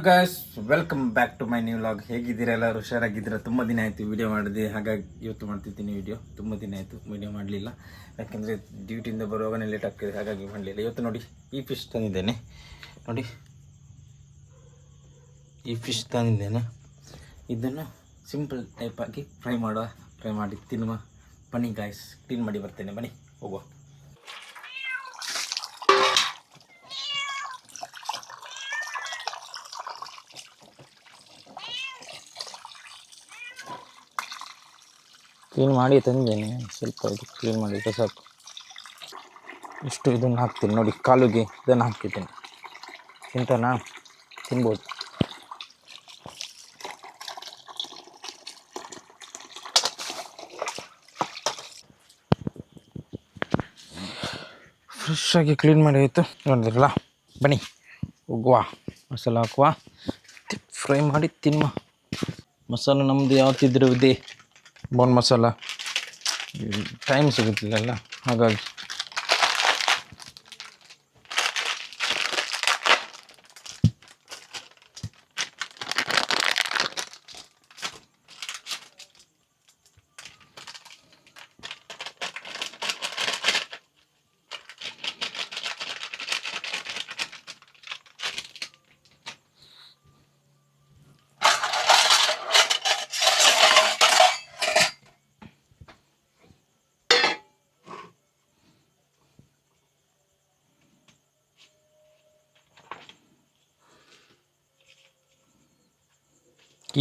Guys, welcome back to my new vlog. ಹೇಗಿದ್ದೀರಾ? ಎಲ್ಲರೂ ಹುಷಾರಾಗಿದ್ದೀರಾ? ತುಂಬ ದಿನ ಆಯಿತು ವಿಡಿಯೋ ಮಾಡಿದೆ, ಹಾಗಾಗಿ ಇವತ್ತು ಮಾಡ್ತಿದ್ದೀನಿ ವಿಡಿಯೋ. ತುಂಬ ದಿನ ಆಯಿತು ವಿಡಿಯೋ ಮಾಡಲಿಲ್ಲ, ಯಾಕೆಂದರೆ ಡ್ಯೂಟಿಯಿಂದ ಬರುವಾಗನೇ ಲೇಟ್ ಆಗ್ತದೆ, ಹಾಗಾಗಿ ಮಾಡಲಿಲ್ಲ. ಇವತ್ತು ನೋಡಿ, ಈ ಫಿಶ್ ತಂದಿದ್ದೇನೆ. ನೋಡಿ, ಈ ಫಿಶ್ ತಂದಿದ್ದೇನೆ. ಇದನ್ನು ಸಿಂಪಲ್ ಟೈಪ್ ಆಗಿ ಫ್ರೈ ಮಾಡಿ ತಿನ್ನುವ. ಬನ್ನಿ ಗಾಯ್ಸ್, ಕ್ಲೀನ್ ಮಾಡಿ ಬರ್ತೇನೆ, ಬನ್ನಿ ಹೋಗುವ. ಕ್ಲೀನ್ ಮಾಡಿ ತಂದೇನೆ, ಸ್ವಲ್ಪ ಇದು ಕ್ಲೀನ್ ಮಾಡಿದರೆ ಸಾಕು. ಇಷ್ಟು ಇದನ್ನು ಹಾಕ್ತೀನಿ ನೋಡಿ, ಕಾಲುಗೆ ಇದನ್ನು ಹಾಕಿದ್ದೀನಿ. ತಿಂತಾನಾ? ತಿನ್ಬೋದು. ಫ್ರೆಶ್ಶಾಗಿ ಕ್ಲೀನ್ ಮಾಡಿ ಆಯಿತು ನೋಡಿದ್ರಲ್ಲ. ಬನ್ನಿ ಹೋಗುವ, ಮಸಾಲ ಹಾಕುವ, ಫ್ರೈ ಮಾಡಿ ತಿನ್ನುವ. ಮಸಾಲ ನಮ್ಮದು ಯಾವತ್ತಿದ್ರೂ ಇದೆ, ಬೋನ್ ಮಸಾಲ. ಟೈಮ್ ಸಿಗುತ್ತಿಲ್ಲ, ಹಾಗಾಗಿ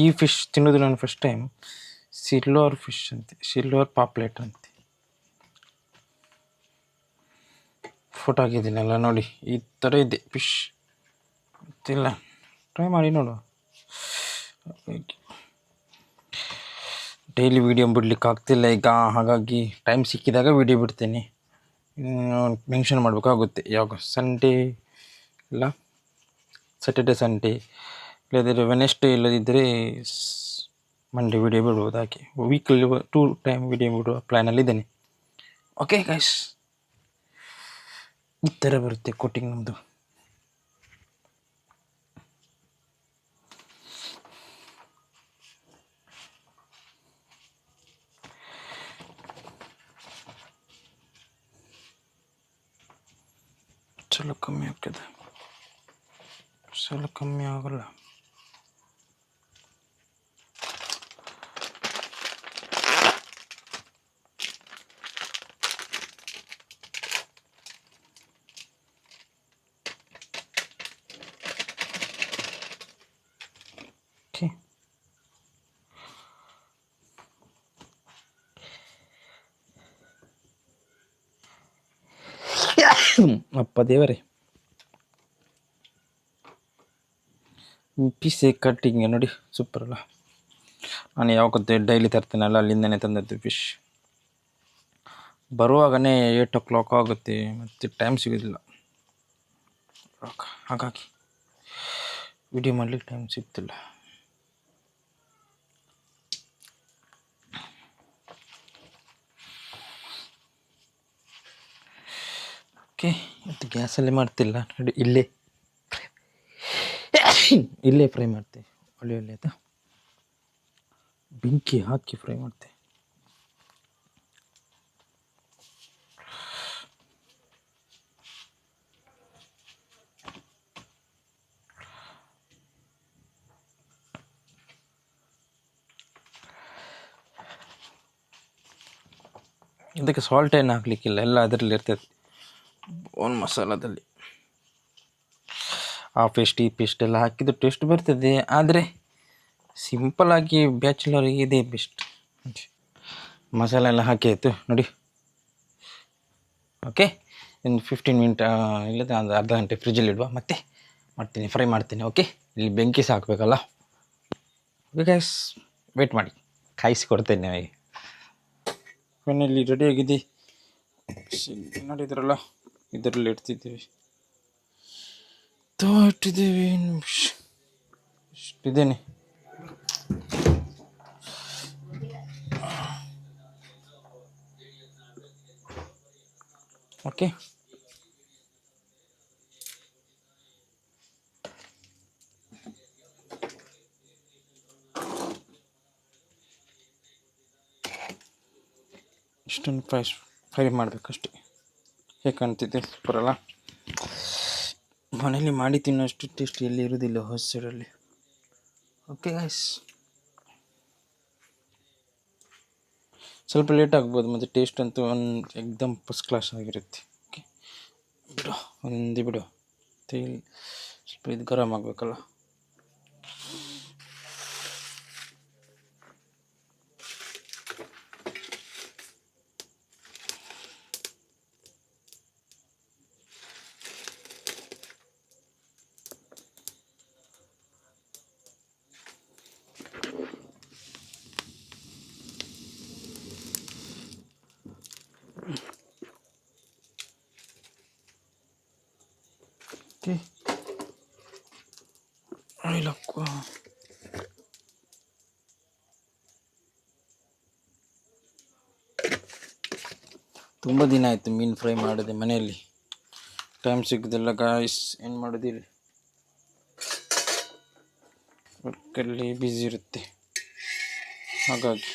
ಈ ಫಿಶ್ ತಿನ್ನೋದು ನಾನು ಫಸ್ಟ್ ಟೈಮ್. ಸಿಲ್ವರ್ ಫಿಶ್ ಅಂತೆ, ಸಿಲ್ವರ್ ಪಾಪ್ಲೆಟ್ ಅಂತೆ. ಫೋಟೋ ಹಾಕಿದ್ದೀನಲ್ಲ ನೋಡಿ, ಈ ಥರ ಇದೆ ಫಿಶ್. ಗೊತ್ತಿಲ್ಲ, ಟ್ರೈ ಮಾಡಿ ನೋಡುವ. ಡೈಲಿ ವೀಡಿಯೋ ಬಿಡ್ಲಿಕ್ಕೆ ಆಗ್ತಿಲ್ಲ ಈಗ, ಹಾಗಾಗಿ ಟೈಮ್ ಸಿಕ್ಕಿದಾಗ ವೀಡಿಯೋ ಬಿಡ್ತೇನೆ. ಮೆನ್ಷನ್ ಮಾಡಬೇಕಾಗುತ್ತೆ ಯಾವಾಗ. ಸಂಡೇ ಇಲ್ಲ, ಸ್ಯಾಟರ್ಡೆ ಸಂಡೇ, ಇಲ್ಲದಿದ್ದರೆ ವೆನೆಸ್ಡೇ, ಇಲ್ಲದಿದ್ದರೆ ಮಂಡೇ ವೀಡಿಯೋ ಬಿಡ್ಬೋದು. ಹಾಗೆ ವೀಕಲ್ಲಿ 2 ಟೈಮ್ ವೀಡಿಯೋ ಬಿಡುವ ಪ್ಲ್ಯಾನಲ್ಲಿದ್ದೇನೆ. ಓಕೆ ಗೈಸ್, ಈ ಥರ ಬರುತ್ತೆ ಕೋಟಿಂಗ್ ನಮ್ಮದು. ಸ್ವಲ್ಪ ಕಮ್ಮಿ ಆಗ್ತದೆ, ಸ್ವಲ್ಪ ಕಮ್ಮಿ ಆಗಲ್ಲ. ಅಪ್ಪ ದೇವರೇ, ಪೀಸೆ ಕಟ್ಟಿಂಗ್ ನೋಡಿ, ಸೂಪರ್ ಅಲ್ಲ. ನಾನು ಯಾವತ್ತೇ ಡೈಲಿ ತರ್ತೇನಲ್ಲ, ಅಲ್ಲಿಂದನೇ ತಂದದ್ದು ಫಿಶ್. ಬರುವಾಗನೇ 8 o'clock ಆಗುತ್ತೆ, ಮತ್ತು ಟೈಮ್ ಸಿಗೋದಿಲ್ಲ, ಹಾಗಾಗಿ ವಿಡಿಯೋ ಮಾಡಲಿಕ್ಕೆ ಟೈಮ್ ಸಿಗ್ತಿಲ್ಲ. ಓಕೆ, ಮತ್ತು ಗ್ಯಾಸಲ್ಲಿ ಮಾಡ್ತಿಲ್ಲ ನೋಡಿ, ಇಲ್ಲೇ ಫ್ರೈ ಮಾಡ್ತೆ. ಒಳ್ಳೆ ಆಯಿತಾ, ಬೆಂಕಿ ಹಾಕಿ ಫ್ರೈ ಮಾಡ್ತೆ. ಇದಕ್ಕೆ ಸಾಲ್ಟ್ ಏನು ಹಾಕಲಿಕ್ಕಿಲ್ಲ, ಎಲ್ಲ ಅದರಲ್ಲಿ ಇರ್ತದೆ, ಓನ್ ಮಸಾಲದಲ್ಲಿ. ಆ ಪೇಸ್ಟ್ ಈ ಪೇಸ್ಟ್ ಎಲ್ಲ ಹಾಕಿದ್ದು ಟೇಸ್ಟ್ ಬರ್ತದೆ, ಆದರೆ ಸಿಂಪಲಾಗಿ ಬ್ಯಾಚುಲರಿಗೆ ಇದೇ ಬೆಸ್ಟ್. ಮಸಾಲೆ ಎಲ್ಲ ಹಾಕಿ ಆಯಿತು ನೋಡಿ. ಓಕೆ, ಇನ್ನು 15 ಮಿನಿಟ್ ಇಲ್ಲದ ಒಂದು ಅರ್ಧ ಗಂಟೆ ಫ್ರಿಜ್ಜಲ್ಲಿ ಇಡುವ, ಮತ್ತೆ ಫ್ರೈ ಮಾಡ್ತೀನಿ. ಓಕೆ, ಇಲ್ಲಿ ಬೆಂಕಿ ಸಹ ಹಾಕಬೇಕಲ್ಲ. ಓಕೆ ಗೈಸ್, ವೇಟ್ ಮಾಡಿ, ಕಾಯಿಸಿಕೊಡ್ತೇನೆ ನಿಮಗೆ. ಮನೆಯಲ್ಲಿ ರೆಡಿಯಾಗಿದೆ, ನೋಡಿದ್ರಲ್ಲ, ಇದರಲ್ಲಿ ಇಡ್ತಿದ್ದೀವಿ, ಇಟ್ಟಿದ್ದೀವಿ. ಇಷ್ಟಿದ್ದೇನೆ. ಓಕೆ, ಇಷ್ಟೊಂದು ಫ್ರೈ ಮಾಡಬೇಕಷ್ಟೆ. ಹೇಗೆ ಕಾಣ್ತಿದೆ ಸೂಪರಲ್ಲ. ಮನೇಲಿ ಮಾಡಿ ತಿನ್ನೋಷ್ಟು ಟೇಸ್ಟ್ ಎಲ್ಲಿ ಇರೋದಿಲ್ಲ ಹೊಸರಲ್ಲಿ. ಓಕೆ ಗೈಸ್, ಸ್ವಲ್ಪ ಲೇಟ್ ಆಗ್ಬೋದು, ಮತ್ತು ಟೇಸ್ಟ್ ಅಂತೂ ಎಕ್ದಮ್ ಫಸ್ಟ್ ಕ್ಲಾಸ್ ಆಗಿರುತ್ತೆ. ಓಕೆ ಬಿಡು, ಬಿಡು, ತೇಲ್ ಸ್ವಲ್ಪ ಇದು ಗರಮ್ ಆಗಬೇಕಲ್ಲ. ಓಕೆ, ಆಯಿಲ್ ಹಾಕುವ. ತುಂಬ ದಿನ ಆಯಿತು ಮೀನು ಫ್ರೈ ಮಾಡಿದೆ ಮನೆಯಲ್ಲಿ, ಟೈಮ್ ಸಿಗೋದಿಲ್ಲ ಗಾಯ್ಸ್. ಏನು ಮಾಡೋದಿಲ್ಲ, ವರ್ಕಲ್ಲಿ ಬ್ಯುಸಿ ಇರುತ್ತೆ, ಹಾಗಾಗಿ.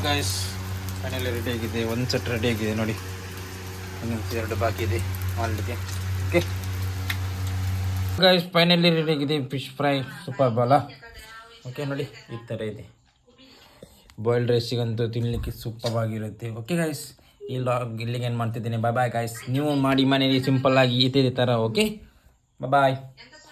ಗಾಯ್ಸ್, ಫೈನಲಿ ರೆಡಿ ಆಗಿದೆ. ಒಂದು ಸೆಟ್ ರೆಡಿ ಆಗಿದೆ ನೋಡಿ, ಇನ್ನೊಂದು 2 ಬಾಕಿ ಇದೆ ಮಾಡಲಿಕ್ಕೆ. ಓಕೆ ಗಾಯ್ಸ್, ಫೈನಲಿ ರೆಡಿ ಆಗಿದೆ ಫಿಶ್ ಫ್ರೈ, ಸೂಪರ್ ಬಾಲ. ಓಕೆ ನೋಡಿ, ಈ ಥರ ಇದೆ. ಬಾಯ್ಲ್ಡ್ ರೈಸಿಗಂತೂ ತಿನ್ನಲಿಕ್ಕೆ ಸೂಪರ್ ಆಗಿರುತ್ತೆ. ಓಕೆ ಗಾಯ್ಸ್, ಈ ಲಾಗ್ ಇಲ್ಲಿಗೆ ಏನು ಮಾಡ್ತಿದ್ದೀನಿ. Bye guys. ನೀವು ಮಾಡಿ ಮನೇಲಿ ಸಿಂಪಲ್ಲಾಗಿ ಇದೇ ಥರ. ಓಕೆ ಬಾಯ್.